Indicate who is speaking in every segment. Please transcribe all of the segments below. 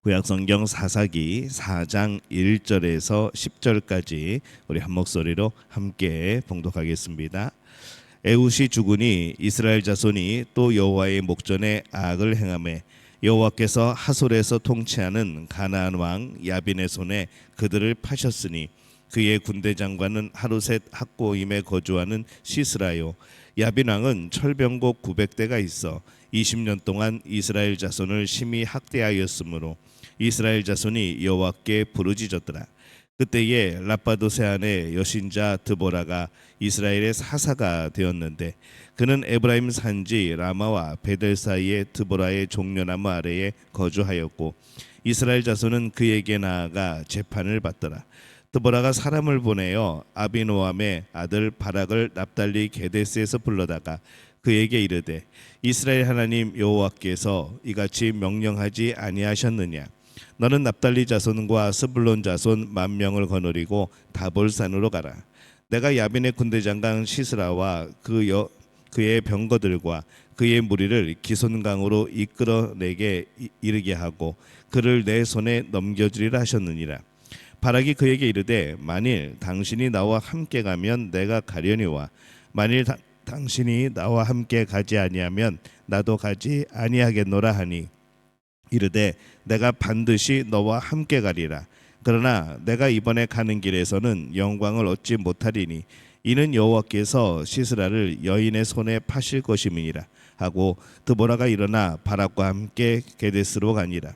Speaker 1: 구약성경 사사기 4장 1절에서 10절까지 우리 한 목소리로 함께 봉독하겠습니다. 에훗이 죽으니 이스라엘 자손이 또 여호와의 목전에 악을 행하매 여호와께서 하솔에서 통치하는 가나안 왕 야빈의 손에 그들을 파셨으니 그의 군대 장관은 하루셋 학고임에 거주하는 시스라요. 야빈 왕은 철병곡 900대가 있어 20년 동안 이스라엘 자손을 심히 학대하였으므로 이스라엘 자손이 여호와께 부르짖었더라. 그때에 라빠도세 아내 여신자 드보라가 이스라엘의 사사가 되었는데 그는 에브라임 산지 라마와 베델 사이에 드보라의 종려나무 아래에 거주하였고 이스라엘 자손은 그에게 나아가 재판을 받더라. 드보라가 사람을 보내어 아비노함의 아들 바락을 납달리 게데스에서 불러다가 그에게 이르되 이스라엘 하나님 여호와께서 이같이 명령하지 아니하셨느냐? 너는 납달리 자손과 스불론 자손 10,000명을 거느리고 다볼산으로 가라. 내가 야빈의 군대 장관 시스라와 그의 병거들과 그의 무리를 기손강으로 이끌어 내게 이르게 하고 그를 내 손에 넘겨주리라 하셨느니라. 바락이 그에게 이르되 만일 당신이 나와 함께 가면 내가 가려니와 만일 당신이 나와 함께 가지 아니하면 나도 가지 아니하겠노라 하니 이르되 내가 반드시 너와 함께 가리라. 그러나 내가 이번에 가는 길에서는 영광을 얻지 못하리니 이는 여호와께서 시스라를 여인의 손에 파실 것임이니라 하고 드보라가 일어나 바락과 함께 게데스로 가니라.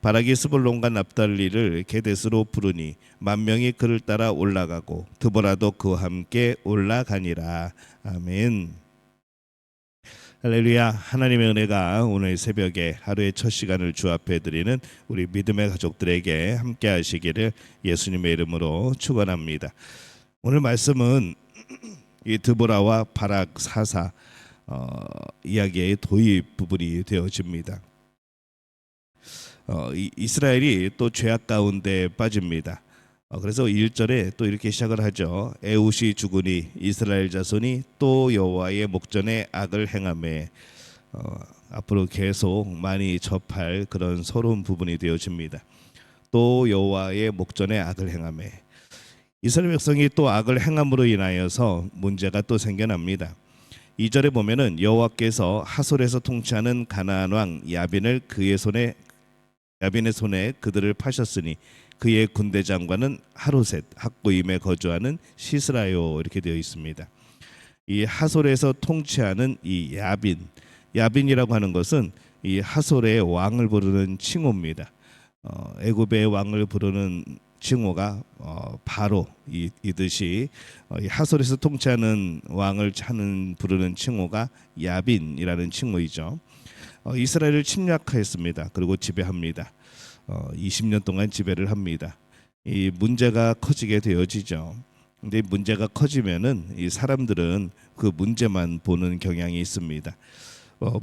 Speaker 1: 바락이 스불론과 납달리를 게데스로 부르니 10,000명이 그를 따라 올라가고 드보라도 그와 함께 올라가니라. 아멘. 할렐루야. 하나님의 은혜가 오늘 새벽에 하루의 첫 시간을 주 앞에 드리는 우리 믿음의 가족들에게 함께 하시기를 예수님의 이름으로 축원합니다. 오늘 말씀은 이 드보라와 바락 사사 이야기의 도입 부분이 되어집니다. 이스라엘이 또 죄악 가운데 빠집니다. 그래서 1절에 또 이렇게 시작을 하죠. 에훗이 죽으니 이스라엘 자손이 또 여호와의 목전에 악을 행하매 앞으로 계속 많이 접할 그런 서러운 부분이 되어집니다. 또 여호와의 목전에 악을 행하매 이스라엘 백성이 또 악을 행함으로 인하여서 문제가 또 생겨납니다. 2절에 보면은 여호와께서 하솔에서 통치하는 가나안 왕 야빈의 손에 그들을 파셨으니 그의 군대 장관은 하루셋 학고임에 거주하는 시스라요 이렇게 되어 있습니다. 이 하솔에서 통치하는 이 야빈이라고 하는 것은 이 하솔의 왕을 부르는 칭호입니다. 애굽의 왕을 부르는 칭호가 바로 이듯이 하솔에서 통치하는 왕을 부르는 칭호가 야빈이라는 칭호이죠. 이스라엘을 침략하였습니다. 그리고 지배합니다. 20년 동안 지배를 합니다. 이 문제가 커지게 되어지죠. 근데 문제가 커지면은 이 사람들은 그 문제만 보는 경향이 있습니다.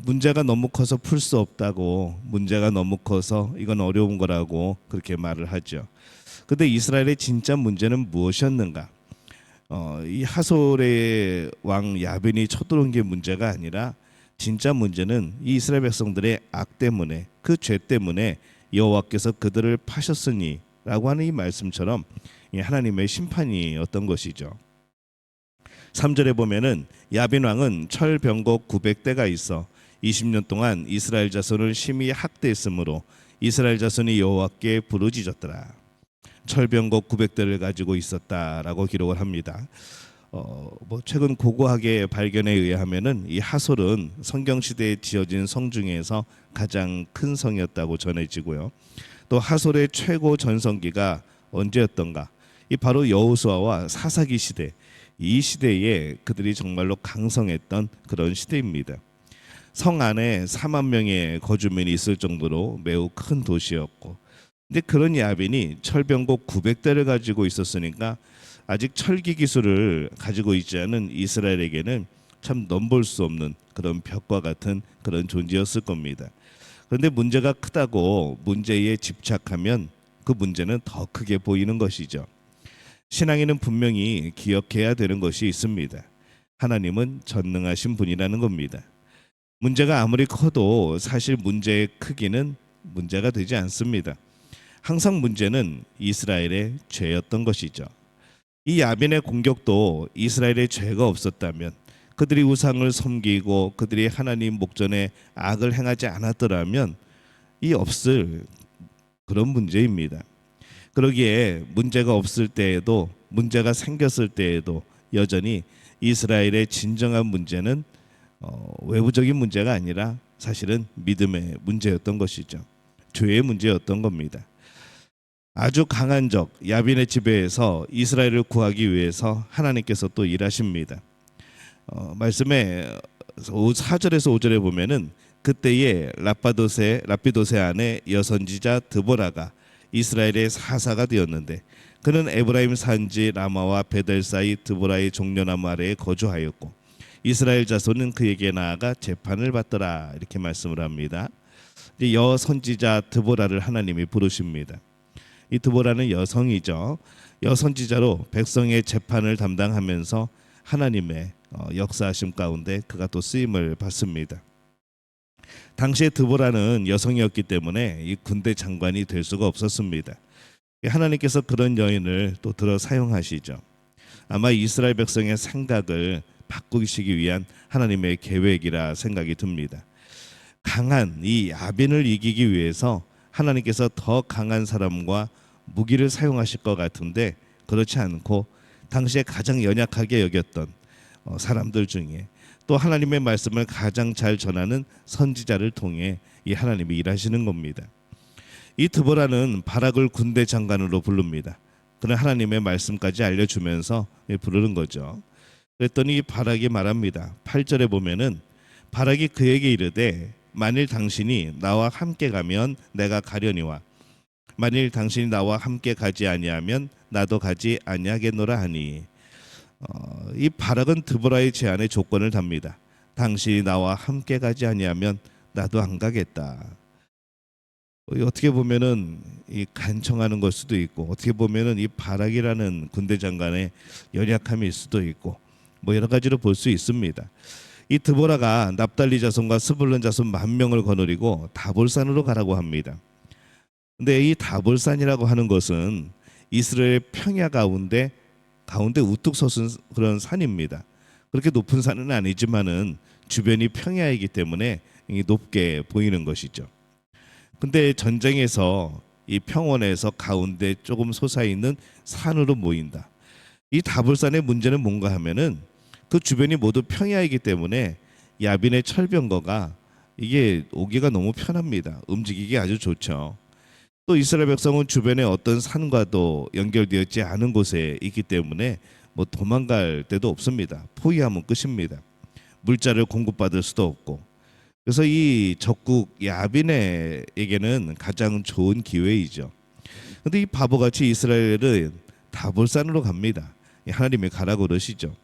Speaker 1: 문제가 너무 커서 풀 수 없다고, 문제가 너무 커서 이건 어려운 거라고 그렇게 말을 하죠. 근데 이스라엘의 진짜 문제는 무엇이었는가? 이 하솔의 왕 야빈이 쳐들어온 게 문제가 아니라 진짜 문제는 이 이스라엘 백성들의 악 때문에, 그 죄 때문에 여호와께서 그들을 파셨으니 라고 하는 이 말씀처럼 하나님의 심판이었던 것이죠. 3절에 보면은 야빈 왕은 철병곡 900대가 있어 20년 동안 이스라엘 자손을 심히 학대했으므로 이스라엘 자손이 여호와께 부르짖었더라. 철병곡 900대를 가지고 있었다라고 기록을 합니다. 최근 고고하게 발견에 의하면은 이 하솔은 성경 시대에 지어진 성 중에서 가장 큰 성이었다고 전해지고요. 또 하솔의 최고 전성기가 언제였던가? 이 바로 여호수아와 사사기 시대, 이 시대에 그들이 정말로 강성했던 그런 시대입니다. 성 안에 40,000명의 거주민이 있을 정도로 매우 큰 도시였고, 근데 그런 야빈이 철병곡 900대를 가지고 있었으니까 아직 철기 기술을 가지고 있지 않은 이스라엘에게는 참 넘볼 수 없는 그런 벽과 같은 그런 존재였을 겁니다. 그런데 문제가 크다고 문제에 집착하면 그 문제는 더 크게 보이는 것이죠. 신앙인은 분명히 기억해야 되는 것이 있습니다. 하나님은 전능하신 분이라는 겁니다. 문제가 아무리 커도 사실 문제의 크기는 문제가 되지 않습니다. 항상 문제는 이스라엘의 죄였던 것이죠. 이 야빈의 공격도 이스라엘의 죄가 없었다면, 그들이 우상을 섬기고 그들이 하나님 목전에 악을 행하지 않았더라면 이 없을 그런 문제입니다. 그러기에 문제가 없을 때에도, 문제가 생겼을 때에도 여전히 이스라엘의 진정한 문제는 외부적인 문제가 아니라 사실은 믿음의 문제였던 것이죠. 죄의 문제였던 겁니다. 아주 강한 적 야빈의 지배에서 이스라엘을 구하기 위해서 하나님께서 또 일하십니다. 말씀에 4절에서 5절에 보면은 그때에 라피도세 안에 여선지자 드보라가 이스라엘의 사사가 되었는데, 그는 에브라임 산지 라마와 베델 사이 드보라의 종려나무 아래에 거주하였고 이스라엘 자손은 그에게 나아가 재판을 받더라, 이렇게 말씀을 합니다. 여선지자 드보라를 하나님이 부르십니다. 이 드보라는 여성이죠. 여선지자로 백성의 재판을 담당하면서 하나님의 역사하심 가운데 그가 또 쓰임을 받습니다. 당시에 드보라는 여성이었기 때문에 이 군대 장관이 될 수가 없었습니다. 하나님께서 그런 여인을 또 들어 사용하시죠. 아마 이스라엘 백성의 생각을 바꾸시기 위한 하나님의 계획이라 생각이 듭니다. 강한 이 야빈을 이기기 위해서 하나님께서 더 강한 사람과 무기를 사용하실 것 같은데, 그렇지 않고 당시에 가장 연약하게 여겼던 사람들 중에 또 하나님의 말씀을 가장 잘 전하는 선지자를 통해 이 하나님이 일하시는 겁니다. 이 드보라는 바락을 군대 장관으로 부릅니다. 그는 하나님의 말씀까지 알려주면서 부르는 거죠. 그랬더니 바락이 말합니다. 8절에 보면은 바락이 그에게 이르되 만일 당신이 나와 함께 가면 내가 가려니와 만일 당신이 나와 함께 가지 아니하면 나도 가지 아니하겠노라 하니, 이 바락은 드보라의 제안에 조건을 답니다. 당신이 나와 함께 가지 아니하면 나도 안 가겠다. 어떻게 보면은 이 간청하는 걸 수도 있고, 어떻게 보면은 이 바락이라는 군대 장관의 연약함일 수도 있고, 뭐 여러 가지로 볼 수 있습니다. 이 드보라가 납달리 자손과 스불론 자손 10,000명을 거느리고 다볼산으로 가라고 합니다. 근데 이 다볼산이라고 하는 것은 이스라엘 평야 가운데 우뚝 솟은 그런 산입니다. 그렇게 높은 산은 아니지만은 주변이 평야이기 때문에 높게 보이는 것이죠. 근데 전쟁에서 이 평원에서 가운데 조금 솟아있는 산으로 모인다. 이 다볼산의 문제는 뭔가 하면은 그 주변이 모두 평야이기 때문에 야빈의 철병거가 이게 오기가 너무 편합니다. 움직이기 아주 좋죠. 또 이스라엘 백성은 주변에 어떤 산과도 연결되었지 않은 곳에 있기 때문에 뭐 도망갈 데도 없습니다. 포위하면 끝입니다. 물자를 공급받을 수도 없고. 그래서 이 적국 야빈에게는 가장 좋은 기회이죠. 근데 이 바보같이 이스라엘은 다볼산으로 갑니다. 하나님이 가라고 그러시죠.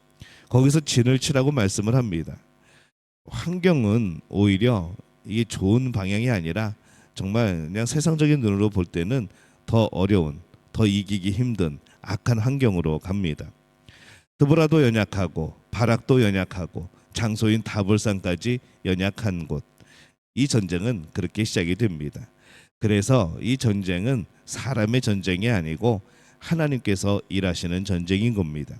Speaker 1: 거기서 진을 치라고 말씀을 합니다. 환경은 오히려 이게 좋은 방향이 아니라 정말 그냥 세상적인 눈으로 볼 때는 더 어려운, 더 이기기 힘든 악한 환경으로 갑니다. 드보라도 연약하고 바락도 연약하고 장소인 다볼산까지 연약한 곳, 이 전쟁은 그렇게 시작이 됩니다. 그래서 이 전쟁은 사람의 전쟁이 아니고 하나님께서 일하시는 전쟁인 겁니다.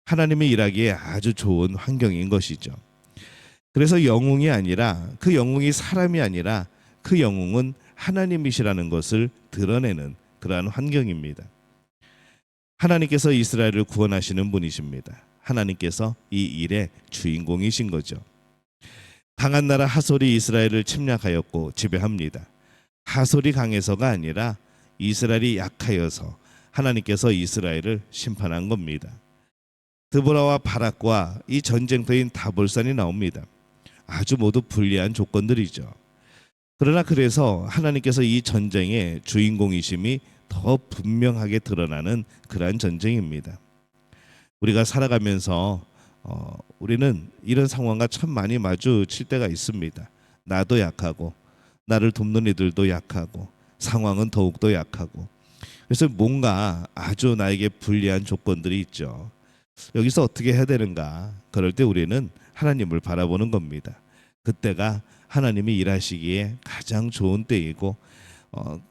Speaker 1: 하나님이 일하기에 아주 좋은 환경인 것이죠. 그래서 영웅이 아니라, 그 영웅이 사람이 아니라 그 영웅은 하나님이시라는 것을 드러내는 그러한 환경입니다. 하나님께서 이스라엘을 구원하시는 분이십니다. 하나님께서 이 일의 주인공이신 거죠. 강한 나라 하솔이 이스라엘을 침략하였고 지배합니다. 하솔이 강해서가 아니라 이스라엘이 약하여서 하나님께서 이스라엘을 심판한 겁니다. 드보라와 바락과 이 전쟁터인 다볼산이 나옵니다. 아주 모두 불리한 조건들이죠. 그러나 그래서 하나님께서 이 전쟁의 주인공이심이 더 분명하게 드러나는 그러한 전쟁입니다. 우리가 살아가면서 우리는 이런 상황과 참 많이 마주칠 때가 있습니다. 나도 약하고 나를 돕는 이들도 약하고 상황은 더욱더 약하고, 그래서 뭔가 아주 나에게 불리한 조건들이 있죠. 여기서 어떻게 해야 되는가? 그럴 때 우리는 하나님을 바라보는 겁니다. 그때가 하나님이 일하시기에 가장 좋은 때이고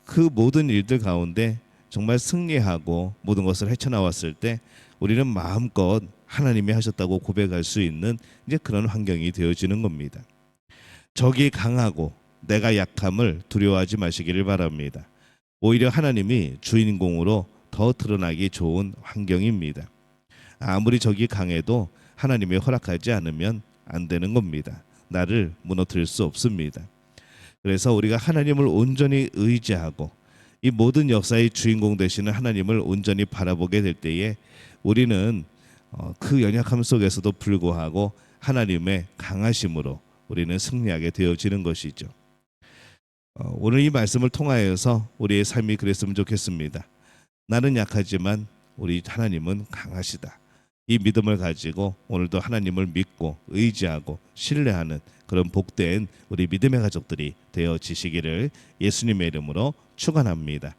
Speaker 1: 그 모든 일들 가운데 정말 승리하고 모든 것을 헤쳐나왔을 때 우리는 마음껏 하나님이 하셨다고 고백할 수 있는 이제 그런 환경이 되어지는 겁니다. 적이 강하고 내가 약함을 두려워하지 마시기를 바랍니다. 오히려 하나님이 주인공으로 더 드러나기 좋은 환경입니다. 아무리 적이 강해도 하나님이 허락하지 않으면 안 되는 겁니다. 나를 무너뜨릴 수 없습니다. 그래서 우리가 하나님을 온전히 의지하고 이 모든 역사의 주인공 되시는 하나님을 온전히 바라보게 될 때에 우리는 그 연약함 속에서도 불구하고 하나님의 강하심으로 우리는 승리하게 되어지는 것이죠. 오늘 이 말씀을 통하여서 우리의 삶이 그랬으면 좋겠습니다. 나는 약하지만 우리 하나님은 강하시다. 이 믿음을 가지고 오늘도 하나님을 믿고 의지하고 신뢰하는 그런 복된 우리 믿음의 가족들이 되어지시기를 예수님의 이름으로 축원합니다.